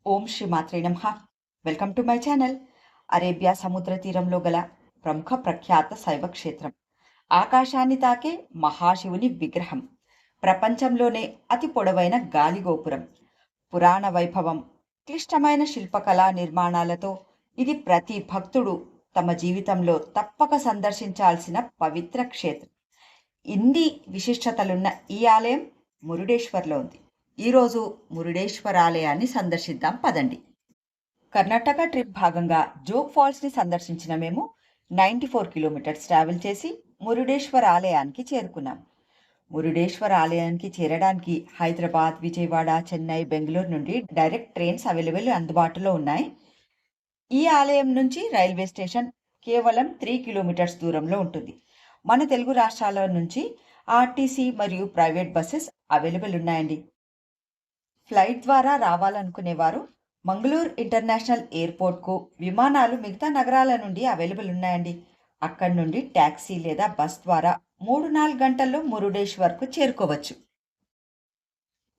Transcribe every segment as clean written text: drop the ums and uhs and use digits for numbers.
ఓం శ్రీ మాత్రే నమః. Welcome to my channel. Arabia సముద్ర తీరంలో గల ప్రముఖ ప్రఖ్యాత శైవ క్షేత్రం. ఆకాశాన్ని తాకే మహాశివుని విగ్రహం. ప్రపంచంలోనే అతి పొడవైన గాలిగోపురం. పురాణ వైభవం, క్లిష్టమైన శిల్పకళా నిర్మాణాలతో ఇది ప్రతి భక్తుడు తమ జీవితంలో తప్పక సందర్శించాల్సిన పవిత్ర క్షేత్రం. ఇన్ని విశిష్టతలున్న ఈ ఆలయం మురుడేశ్వర్లో ఉంది. ఈరోజు మురుడేశ్వర ఆలయాన్ని సందర్శిద్దాం పదండి. కర్ణాటక ట్రిప్ భాగంగా జోగ్ ఫాల్స్ని సందర్శించిన మేము 94 కిలోమీటర్స్ ట్రావెల్ చేసి మురుడేశ్వర ఆలయానికి చేరుకున్నాం. మురుడేశ్వర ఆలయానికి చేరడానికి హైదరాబాద్, విజయవాడ, చెన్నై, బెంగళూరు నుండి డైరెక్ట్ ట్రైన్స్ అవైలబుల్ అందుబాటులో ఉన్నాయి. ఈ ఆలయం నుంచి రైల్వే స్టేషన్ కేవలం 3 కిలోమీటర్స్ దూరంలో ఉంటుంది. మన తెలుగు రాష్ట్రాల నుంచి ఆర్టీసీ మరియు ప్రైవేట్ బస్సెస్ అవైలబుల్ ఉన్నాయండి. ఫ్లైట్ ద్వారా రావాలనుకునేవారు మంగళూరు ఇంటర్నేషనల్ ఎయిర్పోర్ట్కు విమానాలు మిగతా నగరాల నుండి అవైలబుల్ ఉన్నాయండి. అక్కడి నుండి ట్యాక్సీ లేదా బస్ ద్వారా 3-4 గంటల్లో మురుడేశ్వర్కు చేరుకోవచ్చు.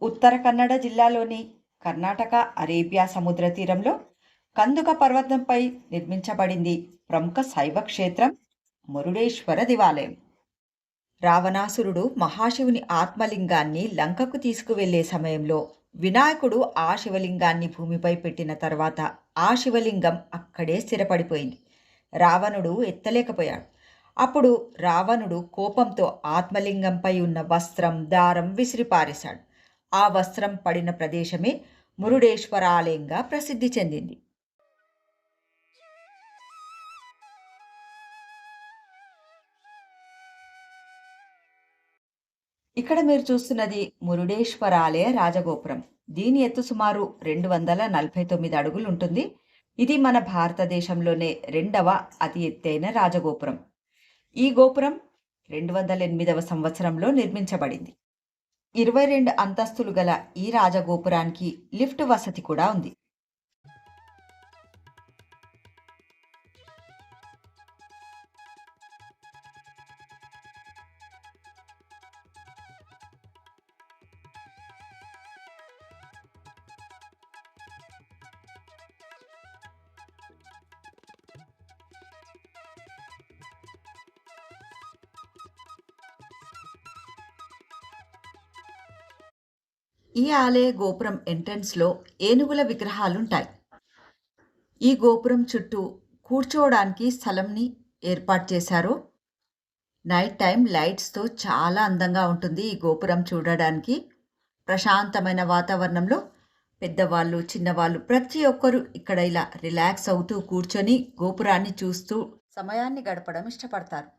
ఉత్తర కన్నడ జిల్లాలోని కర్ణాటక అరేబియా సముద్ర తీరంలో కందుక పర్వతంపై నిర్మించబడింది ప్రముఖ శైవ క్షేత్రం మురుడేశ్వర దేవాలయం. రావణాసురుడు మహాశివుని ఆత్మలింగాన్ని లంకకు తీసుకువెళ్లే సమయంలో వినాయకుడు ఆ శివలింగాన్ని భూమిపై పెట్టిన తర్వాత ఆ శివలింగం అక్కడే స్థిరపడిపోయింది. రావణుడు ఎత్తలేకపోయాడు. అప్పుడు రావణుడు కోపంతో ఆత్మలింగంపై ఉన్న వస్త్రం, దారం విసిరిపారేశాడు. ఆ వస్త్రం పడిన ప్రదేశమే మురుడేశ్వర ఆలయంగా ప్రసిద్ధి చెందింది. ఇక్కడ మీరు చూస్తున్నది మురుడేశ్వర ఆలయ రాజగోపురం. దీని ఎత్తు సుమారు 249 అడుగులు ఉంటుంది. ఇది మన భారతదేశంలోనే రెండవ అతి ఎత్తైన రాజగోపురం. ఈ గోపురం 208వ సంవత్సరంలో నిర్మించబడింది. 22 అంతస్తులు గల ఈ రాజగోపురానికి లిఫ్ట్ వసతి కూడా ఉంది. ఈ ఆలయ గోపురం ఎంట్రన్స్లో ఏనుగుల విగ్రహాలుంటాయి. ఈ గోపురం చుట్టూ కూర్చోవడానికి స్థలంని ఏర్పాటు చేశారు. నైట్ టైం లైట్స్తో చాలా అందంగా ఉంటుంది ఈ గోపురం చూడడానికి. ప్రశాంతమైన వాతావరణంలో పెద్దవాళ్ళు, చిన్నవాళ్ళు ప్రతి ఒక్కరూ ఇక్కడ ఇలా రిలాక్స్ అవుతూ కూర్చొని గోపురాన్ని చూస్తూ సమయాన్ని గడపడం ఇష్టపడతారు.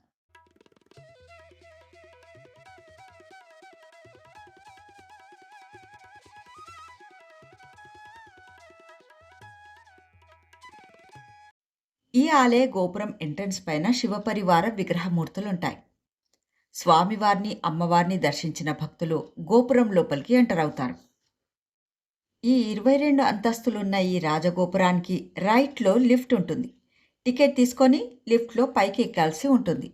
ఈ ఆలయ గోపురం ఎంట్రన్స్ పైన శివపరివార విగ్రహమూర్తులుంటాయి. స్వామివారిని, అమ్మవారిని దర్శించిన భక్తులు గోపురం లోపలికి ఎంటర్ అవుతారు. ఈ 22 అంతస్తులున్న ఈ రాజగోపురానికి రైట్లో లిఫ్ట్ ఉంటుంది. టికెట్ తీసుకొని లిఫ్ట్లో పైకి ఎక్కాల్సి ఉంటుంది.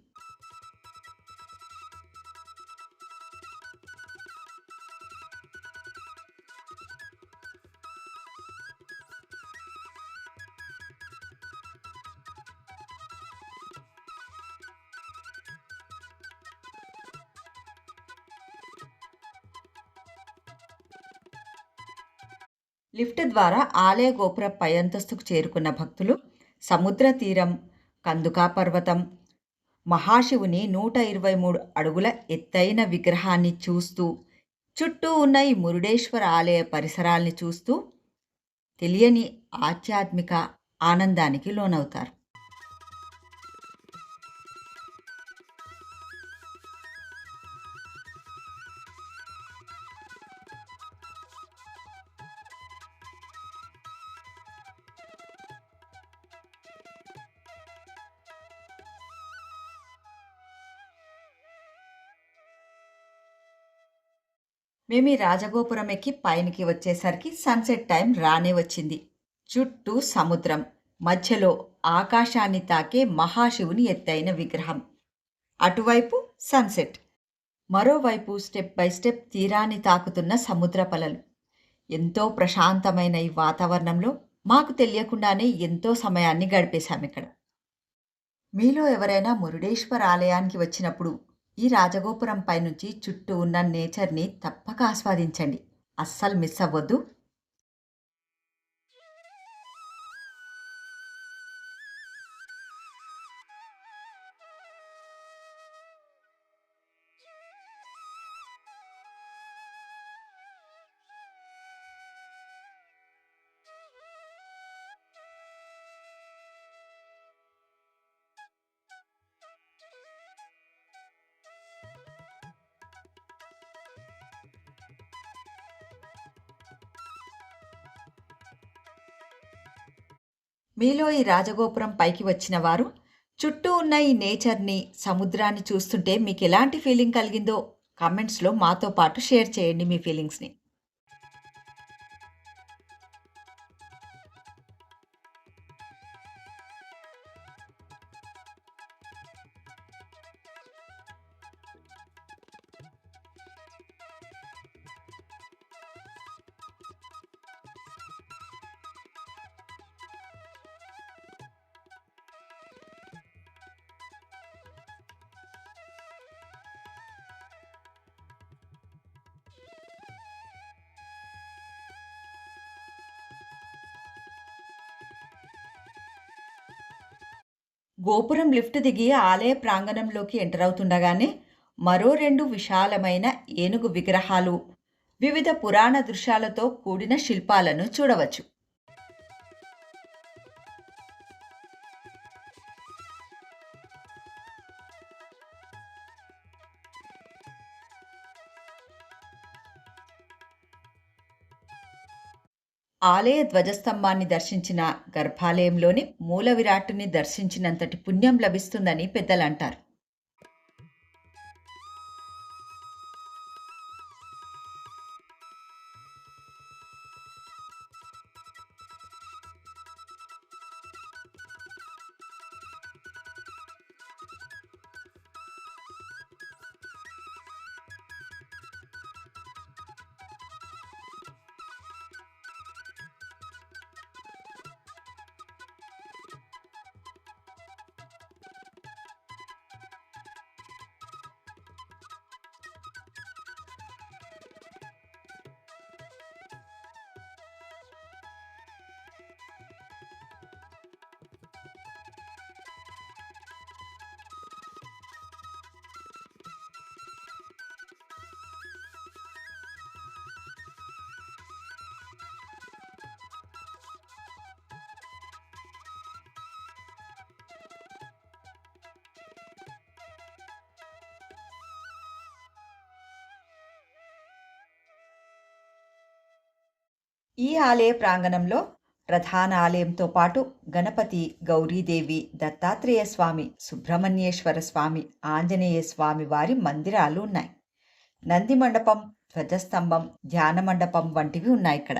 లిఫ్ట్ ద్వారా ఆలయ గోపుర పై అంతస్తుకు చేరుకున్న భక్తులు సముద్ర తీరం, కందుకా పర్వతం, మహాశివుని 123 అడుగుల ఎత్తైన విగ్రహాన్ని చూస్తూ, చుట్టూ ఉన్న ఈ మురుడేశ్వర ఆలయ పరిసరాల్ని చూస్తూ తెలియని ఆధ్యాత్మిక ఆనందానికి లోనవుతారు. మేము ఈ రాజగోపురం ఎక్కి పైనకి వచ్చేసరికి సన్సెట్ టైం రానే వచ్చింది. చుట్టూ సముద్రం, మధ్యలో ఆకాశాన్ని తాకే మహాశివుని ఎత్తైన విగ్రహం. అటువైపు సన్సెట్, మరోవైపు స్టెప్ బై స్టెప్ తీరాన్ని తాకుతున్న సముద్ర పలలు. ఎంతో ప్రశాంతమైన ఈ వాతావరణంలో మాకు తెలియకుండానే ఎంతో సమయాన్ని గడిపేశామిక్కడ. మీలో ఎవరైనా మురుడేశ్వర ఆలయానికి వచ్చినప్పుడు ఈ రాజగోపురం పైనుంచి చుట్టూ ఉన్న నేచర్‌ని తప్పక ఆస్వాదించండి. అస్సలు మిస్ అవ్వొద్దు. మీలో ఈ రాజగోపురం పైకి వచ్చిన వారు చుట్టూ ఉన్న ఈ నేచర్‌ని, సముద్రాన్ని చూస్తుంటే మీకెలాంటి ఫీలింగ్ కలిగిందో కామెంట్స్‌లో మాతో పాటు షేర్ చేయండి మీ ఫీలింగ్స్‌ని. గోపురం లిఫ్ట్ దిగి ఆలయ ప్రాంగణంలోకి ఎంటర్ అవుతుండగానే మరో 2 విశాలమైన ఏనుగు విగ్రహాలు, వివిధ పురాణ దృశ్యాలతో కూడిన శిల్పాలను చూడవచ్చు. ఆలయ ధ్వజస్తంభాన్ని దర్శించిన గర్భాలయంలోని మూల విరాట్టుని దర్శించినంతటి పుణ్యం లభిస్తుందని పెద్దలంటారు. ఈ ఆలయ ప్రాంగణంలో ప్రధాన ఆలయంతో పాటు గణపతి, గౌరీదేవి, దత్తాత్రేయ స్వామి, సుబ్రహ్మణ్యేశ్వర స్వామి, ఆంజనేయ స్వామి వారి మందిరాలు ఉన్నాయి. నంది మండపం, ధ్వజస్తంభం, ధ్యాన మండపం వంటివి ఉన్నాయిక్కడ.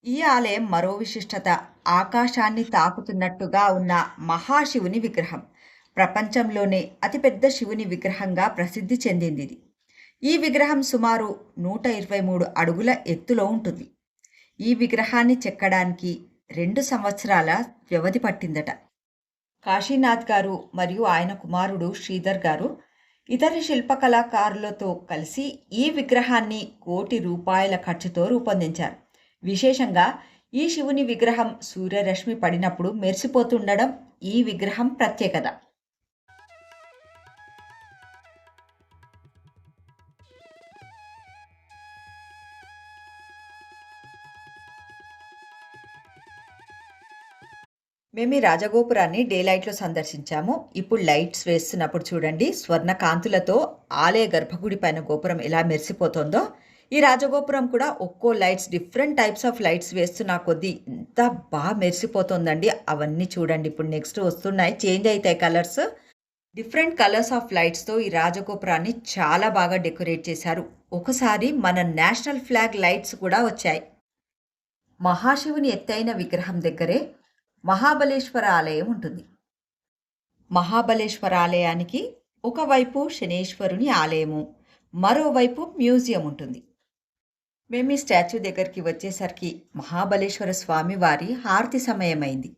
ఈ ఆలయం మరో విశిష్టత ఆకాశాన్ని తాకుతున్నట్టుగా ఉన్న మహాశివుని విగ్రహం. ప్రపంచంలోనే అతిపెద్ద శివుని విగ్రహంగా ప్రసిద్ధి చెందిందిది. ఈ విగ్రహం సుమారు 123 అడుగుల ఎత్తులో ఉంటుంది. ఈ విగ్రహాన్ని చెక్కడానికి 2 సంవత్సరాల వ్యవధి పట్టిందట. కాశీనాథ్ గారు మరియు ఆయన కుమారుడు శ్రీధర్ గారు ఇతర శిల్పకళాకారులతో కలిసి ఈ విగ్రహాన్ని ₹1,00,00,000 ఖర్చుతో రూపొందించారు. విశేషంగా ఈ శివుని విగ్రహం సూర్యరశ్మి పడినప్పుడు మెరిసిపోతుండడం ఈ విగ్రహం ప్రత్యేకత. మేము ఈ రాజగోపురాన్ని డే లైట్లో సందర్శించాము. ఇప్పుడు లైట్స్ వేస్తున్నప్పుడు చూడండి, స్వర్ణ కాంతులతో ఆలయ గర్భగుడి పైన గోపురం ఎలా మెరిసిపోతుందో. ఈ రాజగోపురం కూడా ఒక్కో lights different types of lights వేస్తున్న కొద్దీ ఎంత బాగా మెరిసిపోతుందండి. అవన్నీ చూడండి ఇప్పుడు నెక్స్ట్ వస్తున్నాయి. చేంజ్ అయితాయి కలర్స్. డిఫరెంట్ కలర్స్ ఆఫ్ లైట్స్‌తో ఈ రాజగోపురాన్ని చాలా బాగా డెకరేట్ చేశారు. ఒకసారి మన నేషనల్ ఫ్లాగ్ లైట్స్ కూడా వచ్చాయి. మహాశివుని ఎత్తైన విగ్రహం దగ్గరే మహాబలేశ్వర ఆలయం ఉంటుంది. మహాబలేశ్వర ఆలయానికి ఒకవైపు శనేశ్వరుని ఆలయము, మరోవైపు మ్యూజియం ఉంటుంది. మేము ఈ స్టాచ్యూ దగ్గరికి వచ్చేసరికి మహాబలేశ్వర స్వామి వారి హారతి సమయమైంది.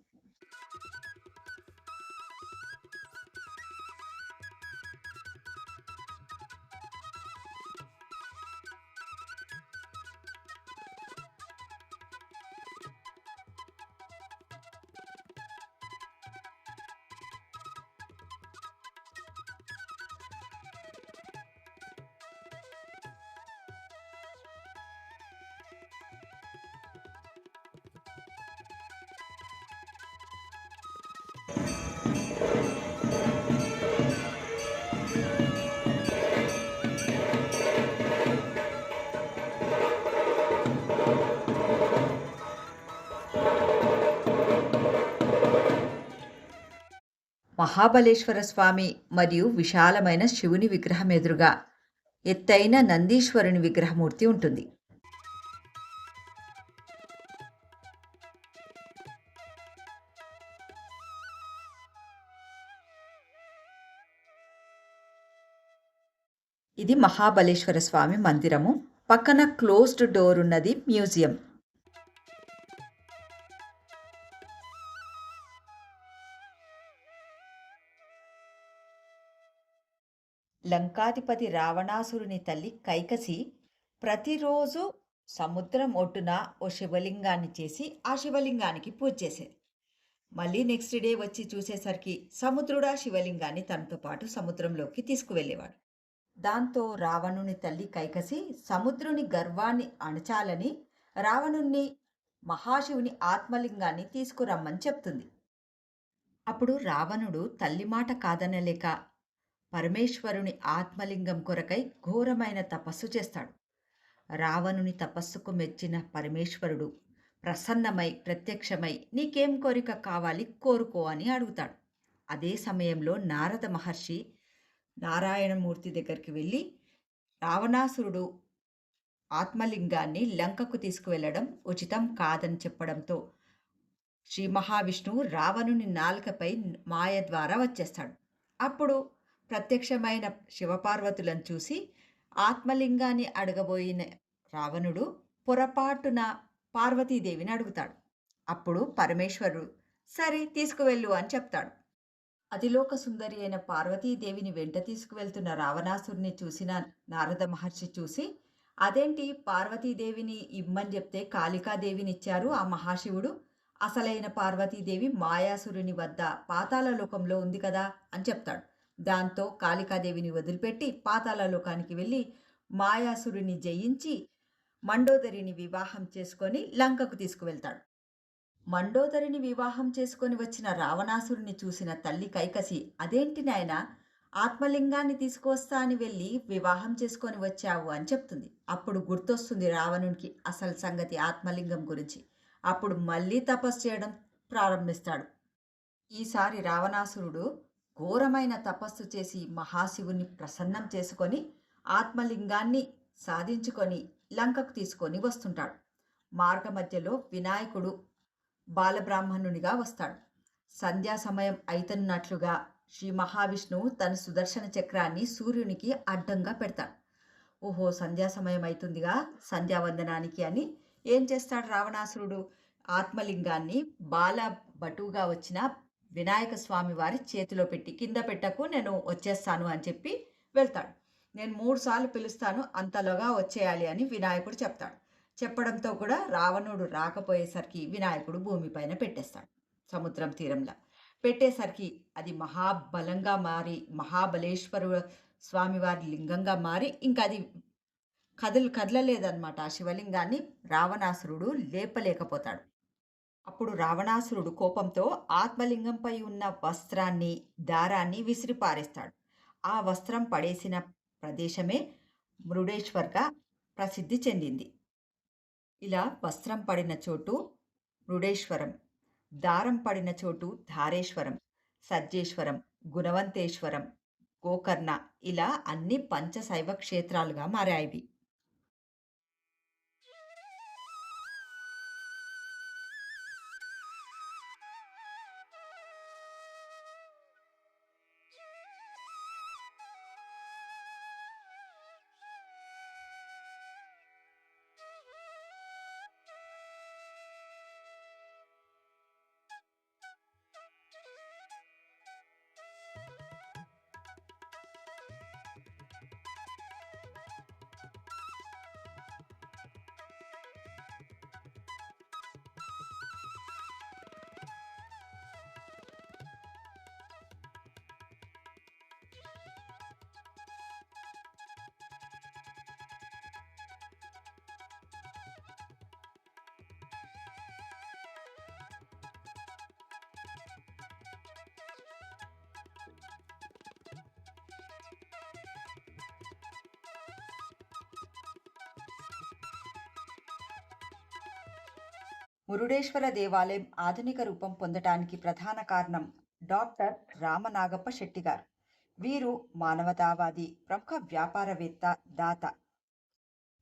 మహాబలేశ్వర స్వామి మరియు విశాలమైన శివుని విగ్రహం ఎదురుగా ఎత్తైన నందీశ్వరుని విగ్రహమూర్తి ఉంటుంది. ఇది మహాబలేశ్వర స్వామి మందిరము. పక్కన క్లోజ్డ్ డోర్ ఉన్నది మ్యూజియం. లంకాధిపతి రావణాసురుని తల్లి కైకసి ప్రతిరోజు సముద్రం ఒడ్డున ఓ శివలింగాన్ని చేసి ఆ శివలింగానికి పూజ చేసేది. మళ్ళీ నెక్స్ట్ డే వచ్చి చూసేసరికి సముద్రుడు ఆ శివలింగాన్ని తనతో పాటు సముద్రంలోకి తీసుకువెళ్ళేవాడు. దాంతో రావణుని తల్లి కైకసి సముద్రుని గర్వాన్ని అణచాలని రావణుణ్ణి మహాశివుని ఆత్మలింగాన్ని తీసుకురమ్మని చెప్తుంది. అప్పుడు రావణుడు తల్లి మాట కాదనలేక పరమేశ్వరుని ఆత్మలింగం కొరకై ఘోరమైన తపస్సు చేస్తాడు. రావణుని తపస్సుకు మెచ్చిన పరమేశ్వరుడు ప్రసన్నమై ప్రత్యక్షమై నీకేం కోరిక కావాలి కోరుకో అని అడుగుతాడు. అదే సమయంలో నారద మహర్షి నారాయణమూర్తి దగ్గరికి వెళ్ళి రావణాసురుడు ఆత్మలింగాన్ని లంకకు తీసుకువెళ్ళడం ఉచితం కాదని చెప్పడంతో శ్రీ మహావిష్ణువు రావణుని నాలుకపై మాయ ద్వారా వచ్చేస్తాడు. అప్పుడు ప్రత్యక్షమైన శివపార్వతులను చూసి ఆత్మలింగాన్ని అడగబోయిన రావణుడు పొరపాటున పార్వతీదేవిని అడుగుతాడు. అప్పుడు పరమేశ్వరుడు సరే తీసుకువెళ్ళు అని చెప్తాడు. అతిలోక సుందరి అయిన పార్వతీదేవిని వెంట తీసుకువెళ్తున్న రావణాసురుని చూసిన నారద మహర్షి చూసి అదేంటి పార్వతీదేవిని ఇమ్మని చెప్తే కాళికాదేవిని ఇచ్చారు ఆ మహాశివుడు, అసలైన పార్వతీదేవి మాయాసురుని వద్ద పాతాళ లోకంలో ఉంది కదా అని చెప్తాడు. దాంతో కాళికాదేవిని వదిలిపెట్టి పాతాళ లోకానికి వెళ్ళి మాయాసురుని జయించి మండోదరిని వివాహం చేసుకొని లంకకు తీసుకువెళ్తాడు. మండోదరిని వివాహం చేసుకొని వచ్చిన రావణాసురుని చూసిన తల్లి కైకసి అదేంటి నాయనా ఆత్మలింగాన్ని తీసుకువస్తా అని వెళ్ళి వివాహం చేసుకొని వచ్చావు అని చెప్తుంది. అప్పుడు గుర్తొస్తుంది రావణునికి అసలు సంగతి ఆత్మలింగం గురించి. అప్పుడు మళ్ళీ తపస్సు చేయడం ప్రారంభిస్తాడు. ఈసారి రావణాసురుడు ఘోరమైన తపస్సు చేసి మహాశివుని ప్రసన్నం చేసుకొని ఆత్మలింగాన్ని సాధించుకొని లంకకు తీసుకొని వస్తుంటాడు. మార్గ మధ్యలో వినాయకుడు బాలబ్రాహ్మణునిగా వస్తాడు. సంధ్యా సమయం అయితున్నట్లుగా శ్రీ మహావిష్ణువు తన సుదర్శన చక్రాన్ని సూర్యునికి అడ్డంగా పెడతాడు. ఓహో సంధ్యా సమయం అవుతుందిగా సంధ్యావందనానికి అని ఏం చేస్తాడు రావణాసురుడు ఆత్మలింగాన్ని బాల బటువుగా వచ్చిన వినాయక స్వామి వారి చేతిలో పెట్టి కింద పెట్టకు నేను వచ్చేస్తాను అని చెప్పి వెళ్తాడు. నేను 3 సార్లు పిలుస్తాను అంతలోగా వచ్చేయాలి అని వినాయకుడు చెప్తాడు. చెప్పడంతో కూడా రావణుడు రాకపోయేసరికి వినాయకుడు భూమిపైన పెట్టేస్తాడు. సముద్రం తీరంలో పెట్టేసరికి అది మహాబలంగా మారి మహాబలేశ్వరు స్వామివారి లింగంగా మారి ఇంకా అది కదలలేదన్నమాట. ఆ శివలింగాన్ని రావణాసురుడు లేపలేకపోతాడు. అప్పుడు రావణాసురుడు కోపంతో ఆత్మలింగంపై ఉన్న వస్త్రాన్ని దారాన్ని విసిరి పారేస్తాడు. ఆ వస్త్రం పడేసిన ప్రదేశమే మృడేశ్వర్గా ప్రసిద్ధి చెందింది. ఇలా వస్త్రం పడిన చోటు మృడేశ్వరం, దారం పడిన చోటు ధారేశ్వరం, సజ్జేశ్వరం, గుణవంతేశ్వరం, గోకర్ణ ఇలా అన్ని పంచశైవ క్షేత్రాలుగా మారాయివి. మురుడేశ్వర దేవాలయం ఆధునిక రూపం పొందటానికి ప్రధాన కారణం డాక్టర్ రామనాగప్ప శెట్టి గారు. వీరు మానవతావాది, ప్రముఖ వ్యాపారవేత్త, దాత.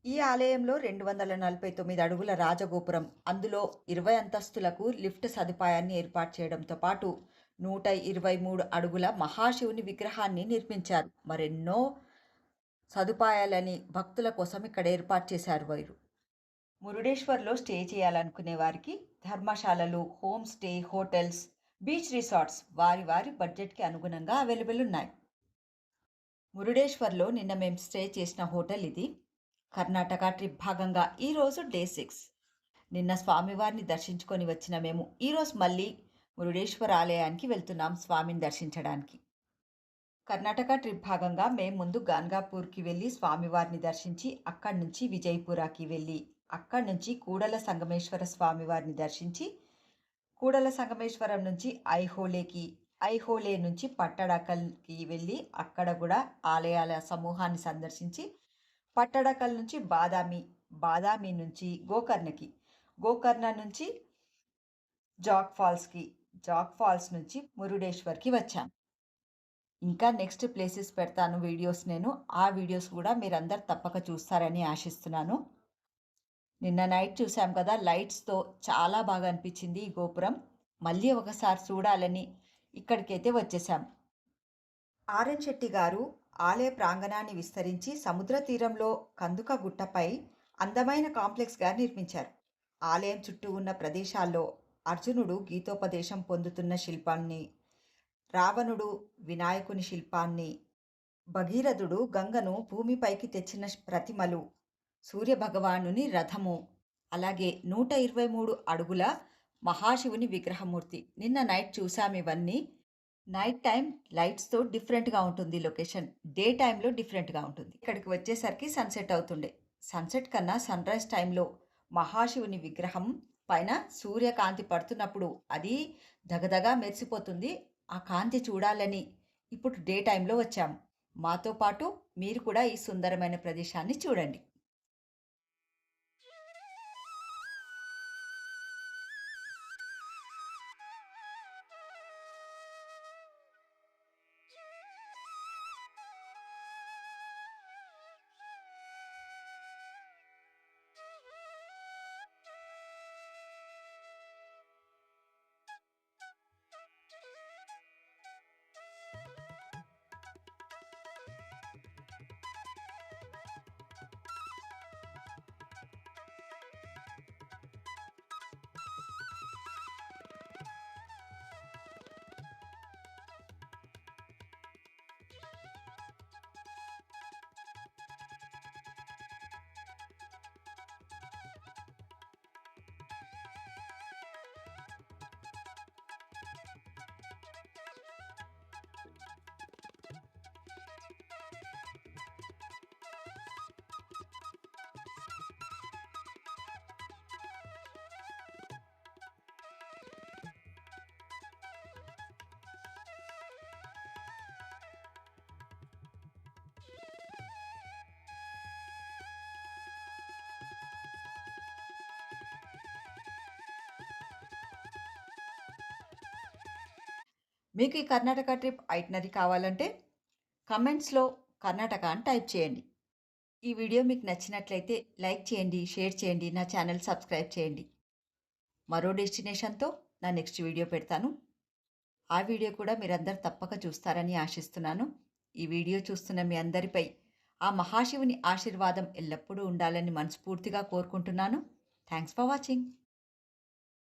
ఈ ఆలయంలో 249 అడుగుల రాజగోపురం, అందులో 20 అంతస్తులకు లిఫ్ట్ సదుపాయాన్ని ఏర్పాటు చేయడంతో పాటు 123 అడుగుల మహాశివుని విగ్రహాన్ని నిర్మించారు. మరెన్నో సదుపాయాలని భక్తుల కోసం ఇక్కడ ఏర్పాటు చేశారు వీరు. మురుడేశ్వర్లో స్టే చేయాలనుకునే వారికి ధర్మశాలలు, home stay, hotels, beach resorts వారి వారి బడ్జెట్కి అనుగుణంగా అవైలబుల్ ఉన్నాయి. మురుడేశ్వర్లో నిన్న మేము స్టే చేసిన హోటల్ ఇది. కర్ణాటక ట్రిప్ భాగంగా ఈరోజు డే 6. నిన్న స్వామివారిని దర్శించుకొని వచ్చిన మేము ఈరోజు మళ్ళీ మురుడేశ్వర ఆలయానికి వెళ్తున్నాం స్వామిని దర్శించడానికి. కర్ణాటక ట్రిప్ భాగంగా మేము ముందు గాన్గాపూర్కి వెళ్ళి స్వామివారిని దర్శించి అక్కడి నుంచి విజయపురాకి వెళ్ళి అక్కడి నుంచి కూడల సంగమేశ్వర స్వామివారిని దర్శించి కూడల సంగమేశ్వరం నుంచి ఐహోలే నుంచి పట్టడకల్కి వెళ్ళి అక్కడ కూడా ఆలయాల సమూహాన్ని సందర్శించి పట్టడకల్ నుంచి బాదామి నుంచి గోకర్ణ నుంచి జాక్ ఫాల్స్ నుంచి మురుడేశ్వర్కి వచ్చాం. ఇంకా నెక్స్ట్ ప్లేసెస్ పెడతాను వీడియోస్. నేను ఆ వీడియోస్ కూడా మీరందరు తప్పక చూస్తారని ఆశిస్తున్నాను. నిన్న నైట్ చూసాం కదా, లైట్స్తో చాలా బాగా అనిపించింది ఈ గోపురం. మళ్ళీ ఒకసారి చూడాలని ఇక్కడికైతే వచ్చేసాం. ఆర్ఎన్ శెట్టి గారు ఆలయ ప్రాంగణాన్ని విస్తరించి సముద్ర తీరంలో కందుక గుట్టపై అందమైన కాంప్లెక్స్గా నిర్మించారు. ఆలయం చుట్టూ ఉన్న ప్రదేశాల్లో అర్జునుడు గీతోపదేశం పొందుతున్న శిల్పాన్ని, రావణుడు వినాయకుని శిల్పాన్ని, భగీరథుడు గంగను భూమిపైకి తెచ్చిన ప్రతిమలు, సూర్యభగవానుని రథము, అలాగే 123 అడుగుల మహాశివుని విగ్రహమూర్తి. నిన్న నైట్ చూసాం ఇవన్నీ. నైట్ టైం లైట్స్తో డిఫరెంట్గా ఉంటుంది లొకేషన్, డే టైంలో డిఫరెంట్గా ఉంటుంది. ఇక్కడికి వచ్చేసరికి సన్సెట్ అవుతుండే. సన్సెట్ కన్నా సన్ రైజ్ టైంలో మహాశివుని విగ్రహం పైన సూర్యకాంతి పడుతున్నప్పుడు అది దగదగా మెరిసిపోతుంది. ఆ కాంతి చూడాలని ఇప్పుడు డే టైంలో వచ్చాము. మాతో పాటు మీరు కూడా ఈ సుందరమైన ప్రదేశాన్ని చూడండి. మీకు ఈ కర్ణాటక ట్రిప్ ఐటనరీ కావాలంటే కమెంట్స్లో కర్ణాటక అని టైప్ చేయండి. ఈ వీడియో మీకు నచ్చినట్లయితే లైక్ చేయండి, షేర్ చేయండి, నా ఛానల్ సబ్స్క్రైబ్ చేయండి. మరో డెస్టినేషన్తో నా నెక్స్ట్ వీడియో పెడతాను. ఆ వీడియో కూడా మీరందరూ తప్పక చూస్తారని ఆశిస్తున్నాను. ఈ వీడియో చూస్తున్న మీ అందరిపై ఆ మహాశివుని ఆశీర్వాదం ఎల్లప్పుడూ ఉండాలని మనస్ఫూర్తిగా కోరుకుంటున్నాను. Thanks for watching.